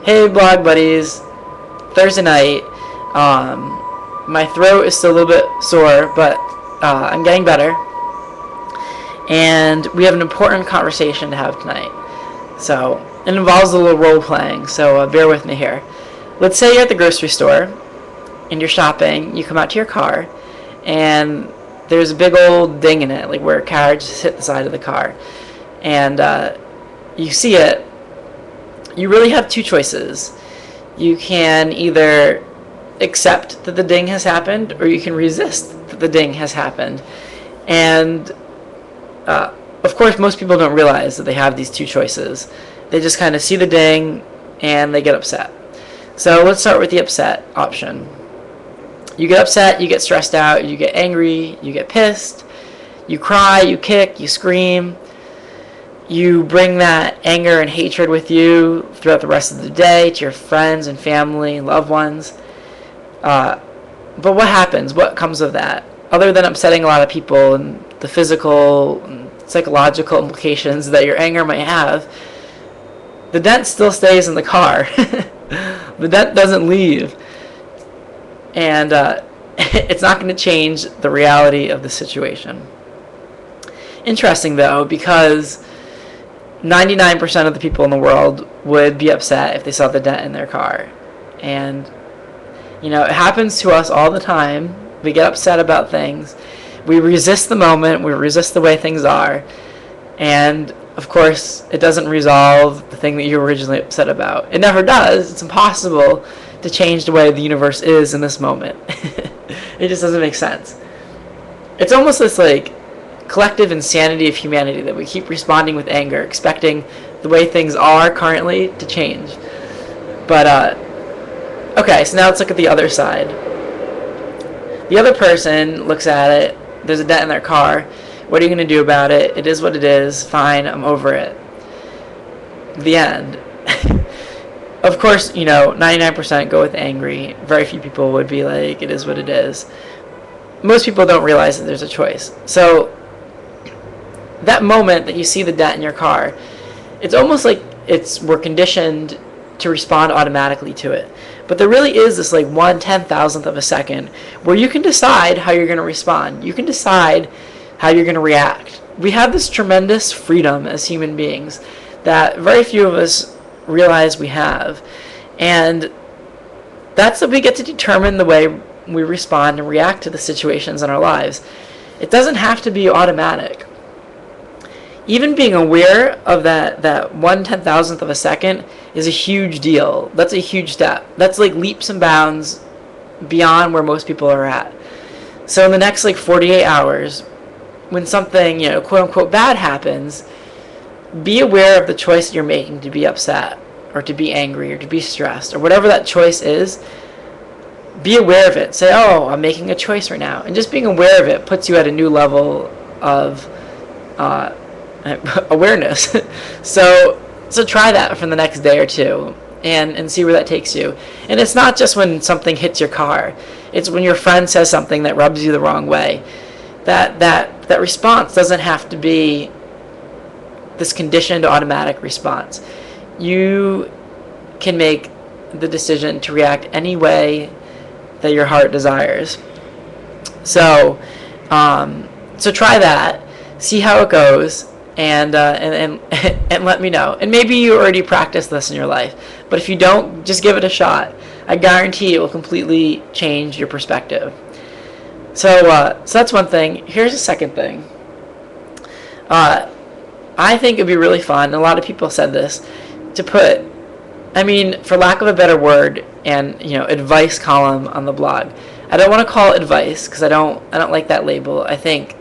Hey blog buddies, Thursday night. My throat is still a little bit sore, but I'm getting better. And we have an important conversation to have tonight. So it involves a little role playing, so bear with me here. Let's say you're at the grocery store and you're shopping, you come out to your car, and there's a big old ding in it, like where a carriage hit the side of the car. And you see it. You really have two choices. You can either accept that the ding has happened, or you can resist that the ding has happened. And of course, most people don't realize that they have these two choices. They just kind of see the ding and they get upset. So let's start with the upset option. You get upset, you get stressed out, you get angry, you get pissed, you cry, you kick, you scream. You bring that anger and hatred with you throughout the rest of the day to your friends and family and loved ones. But what happens? What comes of that? Other than upsetting a lot of people and the physical and psychological implications that your anger might have, the dent still stays in the car. The dent doesn't leave. And it's not going to change the reality of the situation. Interesting, though, because 99% of the people in the world would be upset if they saw the dent in their car. And, it happens to us all the time. We get upset about things. We resist the moment. We resist the way things are. And, of course, it doesn't resolve the thing that you were originally upset about. It never does. It's impossible to change the way the universe is in this moment. It just doesn't make sense. It's almost this, collective insanity of humanity that we keep responding with anger, expecting the way things are currently to change. But, okay, so now let's look at the other side. The other person looks at it, there's a dent in their car. What are you going to do about it? It is what it is. Fine, I'm over it. The end. Of course, 99% go with angry. Very few people would be like, it is what it is. Most people don't realize that there's a choice. So, that moment that you see the dent in your car, it's almost like we're conditioned to respond automatically to it. But there really is this 1/10,000th of a second where you can decide how you're going to respond. You can decide how you're going to react. We have this tremendous freedom as human beings that very few of us realize we have. And that's that we get to determine the way we respond and react to the situations in our lives. It doesn't have to be automatic. Even being aware of that 1/10,000th of a second is a huge deal. That's a huge step. That's leaps and bounds beyond where most people are at. So in the next 48 hours, when something, quote unquote bad happens, be aware of the choice you're making to be upset or to be angry or to be stressed or whatever that choice is. Be aware of it. Say, oh, I'm making a choice right now. And just being aware of it puts you at a new level of awareness. So try that for the next day or two and see where that takes you. And it's not just when something hits your car. It's when your friend says something that rubs you the wrong way. That response doesn't have to be this conditioned automatic response. You can make the decision to react any way that your heart desires. So try that. See how it goes. And let me know. And maybe you already practiced this in your life, but if you don't, just give it a shot. I guarantee it will completely change your perspective. So that's one thing. Here's a second thing. I think it'd be really fun, and a lot of people said this, to put, for lack of a better word, and advice column on the blog. I don't want to call it advice because I don't like that label. I think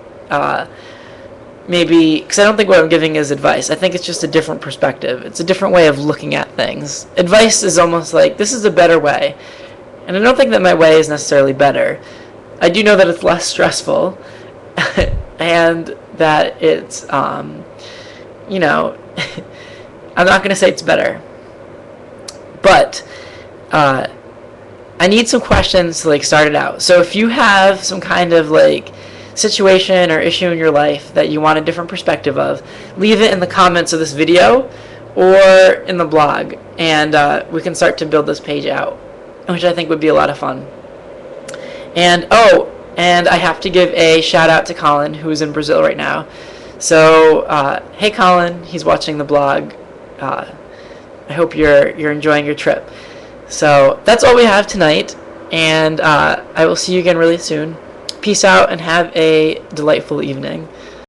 maybe, because I don't think what I'm giving is advice. I think it's just a different perspective. It's a different way of looking at things. Advice is almost like, this is a better way. And I don't think that my way is necessarily better. I do know that it's less stressful and that it's, I'm not going to say it's better. But I need some questions to start it out. So if you have some kind of situation or issue in your life that you want a different perspective of, leave it in the comments of this video or in the blog, and we can start to build this page out, which I think would be a lot of fun. And and I have to give a shout out to Colin, who's in Brazil right now. So hey Colin, he's watching the blog. I hope you're enjoying your trip. So that's all we have tonight, and I will see you again really soon. Peace out and have a delightful evening.